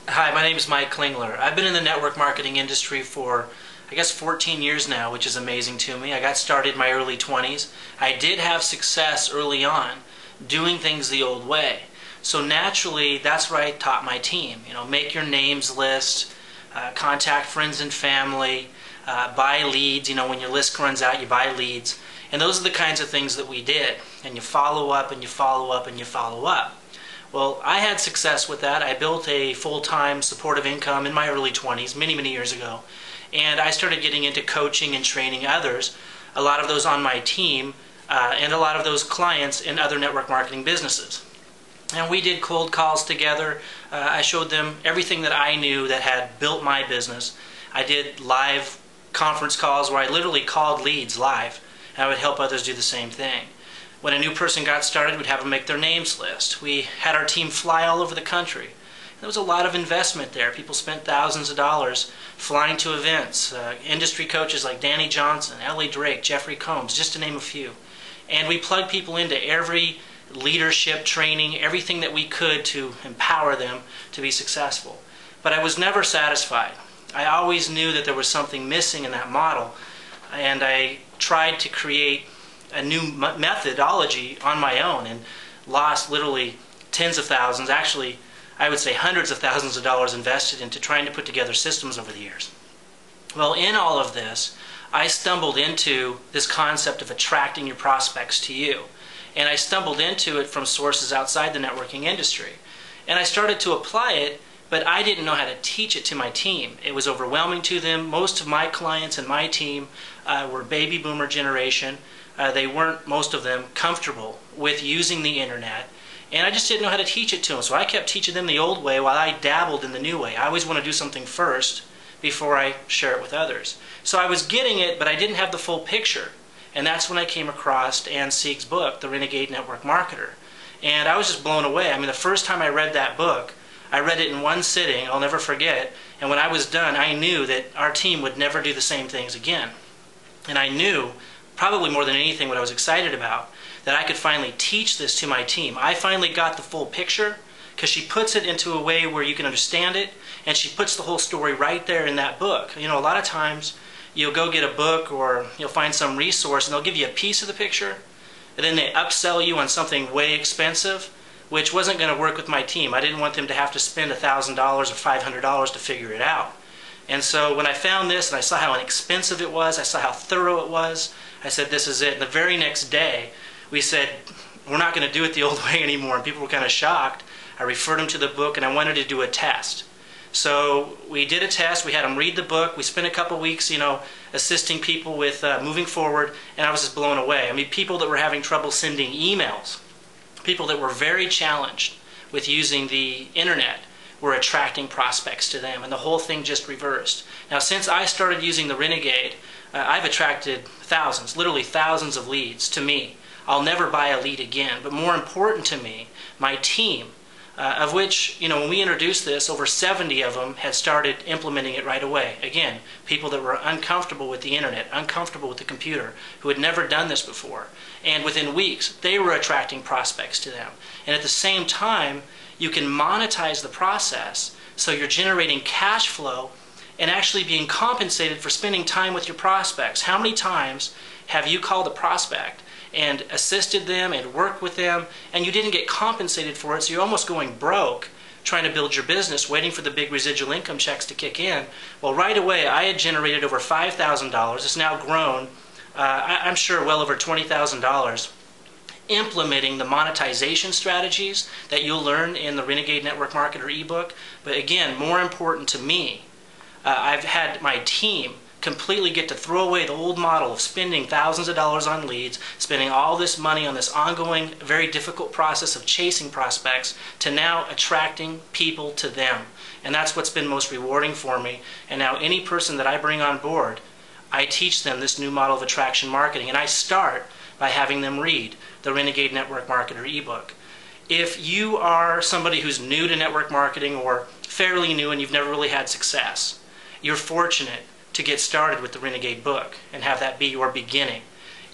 Hi, my name is Mike Klingler. I've been in the network marketing industry for, I guess, 14 years now, which is amazing to me. I got started in my early 20s. I did have success early on doing things the old way. So naturally, that's where I taught my team. Make your names list, contact friends and family, buy leads. When your list runs out, you buy leads. And those are the kinds of things that we did. And you follow up, and you follow up, and you follow up. Well, I had success with that. I built a full-time supportive income in my early 20s, many years ago. And I started getting into coaching and training others, a lot of those on my team, and a lot of those clients in other network marketing businesses. And we did cold calls together. I showed them everything that I knew that had built my business. I did live conference calls where I literally called leads live, and I would help others do the same thing. When a new person got started, we'd have them make their names list. We had our team fly all over the country. There was a lot of investment there. People spent thousands of dollars flying to events. Industry coaches like Danny Johnson, Ellie Drake, Jeffrey Combs, just to name a few. And we plugged people into every leadership training, everything that we could to empower them to be successful. But I was never satisfied. I always knew that there was something missing in that model, and I tried to create a new methodology on my own and lost literally tens of thousands, actually I would say hundreds of thousands of dollars invested into trying to put together systems over the years. Well, in all of this, I stumbled into this concept of attracting your prospects to you. And I stumbled into it from sources outside the networking industry. And I started to apply it, but I didn't know how to teach it to my team. It was overwhelming to them. Most of my clients and my team were baby boomer generation. They weren't, most of them, comfortable with using the internet, and I just didn't know how to teach it to them. So I kept teaching them the old way while I dabbled in the new way. I always want to do something first before I share it with others. So I was getting it, but I didn't have the full picture. And that's when I came across Ann Sieg's book, The Renegade Network Marketer. And I was just blown away. I mean, the first time I read that book, I read it in one sitting, I'll never forget. And when I was done, I knew that our team would never do the same things again. And I knew, probably more than anything, what I was excited about, that I could finally teach this to my team. I finally got the full picture because she puts it into a way where you can understand it, and she puts the whole story right there in that book. A lot of times you'll go get a book or you'll find some resource and they'll give you a piece of the picture, and then they upsell you on something way expensive, which wasn't going to work with my team. I didn't want them to have to spend $1,000 or $500 to figure it out. And so when I found this and I saw how inexpensive it was, I saw how thorough it was, I said, this is it. And the very next day, we said, we're not going to do it the old way anymore. And people were kind of shocked. I referred them to the book, and I wanted to do a test. So we did a test. We had them read the book. We spent a couple weeks, assisting people with moving forward, and I was just blown away. I mean, people that were having trouble sending emails, people that were very challenged with using the internet, were attracting prospects to them, and the whole thing just reversed. Now, since I started using the Renegade, I've attracted thousands, literally thousands of leads to me. I'll never buy a lead again, but more important to me, my team, of which, when we introduced this, over 70 of them had started implementing it right away. Again, people that were uncomfortable with the internet, uncomfortable with the computer, who had never done this before. And within weeks, they were attracting prospects to them. And at the same time, you can monetize the process, so you're generating cash flow and actually being compensated for spending time with your prospects. How many times have you called a prospect and assisted them and worked with them, and you didn't get compensated for it, so you're almost going broke trying to build your business, waiting for the big residual income checks to kick in? Well, right away, I had generated over $5,000. It's now grown, I'm sure, well over $20,000, implementing the monetization strategies that you'll learn in the Renegade Network Marketer ebook. But again, more important to me, I've had my team completely get to throw away the old model of spending thousands of dollars on leads, spending all this money on this ongoing, very difficult process of chasing prospects, to now attracting people to them. And that's what's been most rewarding for me. And now any person that I bring on board, I teach them this new model of attraction marketing. And I start by having them read the Renegade Network Marketer ebook. If you are somebody who's new to network marketing or fairly new and you've never really had success, you're fortunate to get started with the Renegade book and have that be your beginning.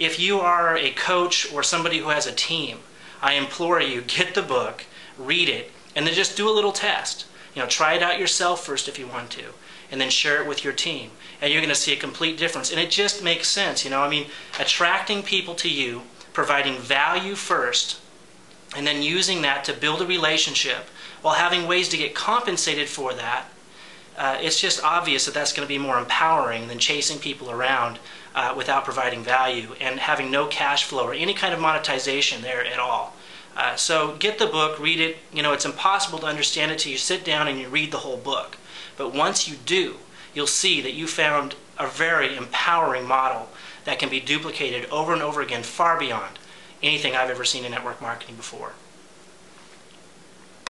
If you are a coach or somebody who has a team, I implore you, get the book, read it, and then just do a little test. Try it out yourself first if you want to, and then share it with your team. And you're going to see a complete difference. And it just makes sense, attracting people to you, providing value first, and then using that to build a relationship while having ways to get compensated for that. It's just obvious that that's going to be more empowering than chasing people around without providing value and having no cash flow or any kind of monetization there at all. So get the book, read it. It's impossible to understand it till you sit down and you read the whole book. But once you do, you'll see that you found a very empowering model that can be duplicated over and over again, far beyond anything I've ever seen in network marketing before.